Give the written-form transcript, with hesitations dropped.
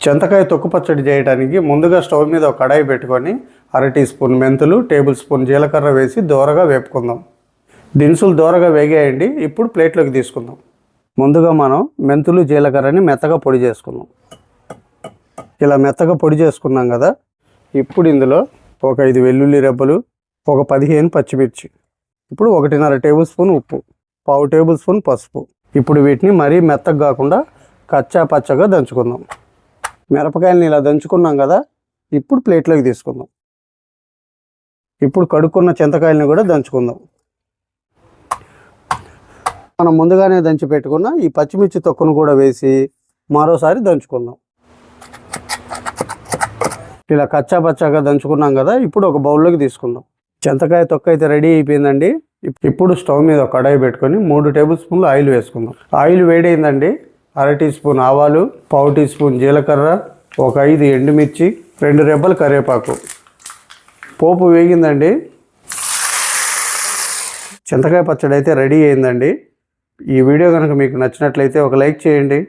చింతకాయ తొక్కు పచ్చడి చేయడానికి ముందుగా స్టవ్ మీద ఒక కడాయి పెట్టుకొని 1/2 టీ స్పూన్ మెంతులు, టేబుల్ స్పూన్ జీలకర్ర వేసి దోరగా వేపుకుందాం. దినుసులు దోరగా వేగాయండి. ఇప్పుడు ప్లేట్లోకి తీసుకుందాం. ముందుగా మనం మెంతులు, జీలకర్రని మెత్తగా పొడి చేసుకుందాం. ఇలా మెత్తగా పొడి చేసుకున్నాం కదా. ఇప్పుడు ఇందులో ఒక 5 వెల్లుల్లి రెబ్బలు, ఒక 15 పచ్చిమిర్చి, ఇప్పుడు 1.5 టేబుల్ స్పూన్ ఉప్పు, 1/2 టేబుల్ స్పూన్ పసుపు. ఇప్పుడు వీటిని మరీ మెత్తగా కాకుండా కచ్చా పచ్చగా దంచుకుందాం. మిరపకాయలని ఇలా దంచుకున్నాం కదా. ఇప్పుడు ప్లేట్లోకి తీసుకుందాం. ఇప్పుడు కడుక్కున్న చింతకాయలని కూడా దంచుకుందాం. మనం ముందుగానే దంచి పెట్టుకున్న ఈ పచ్చిమిర్చి తొక్కును కూడా వేసి మరోసారి దంచుకుందాం. ఇలా కచ్చా పచ్చాగా దంచుకున్నాం కదా. ఇప్పుడు ఒక బౌల్లోకి తీసుకుందాం. చింతకాయ తొక్క అయితే రెడీ అయిపోయిందండి. ఇప్పుడు స్టవ్ మీద ఒక కడాయి పెట్టుకొని 3 టేబుల్ స్పూన్లు ఆయిల్ వేసుకుందాం. ఆయిల్ వేడైందండి. 1/2 టీ స్పూన్ ఆవాలు, 1/4 టీ స్పూన్ జీలకర్ర, ఒక 5 ఎండుమిర్చి, 2 రెబ్బలు కరివేపాకు. పోపు వేగిందండి. చింతకాయ పచ్చడి అయితే రెడీ అయిందండి. ఈ వీడియో కనుక మీకు నచ్చినట్లయితే ఒక లైక్ చేయండి.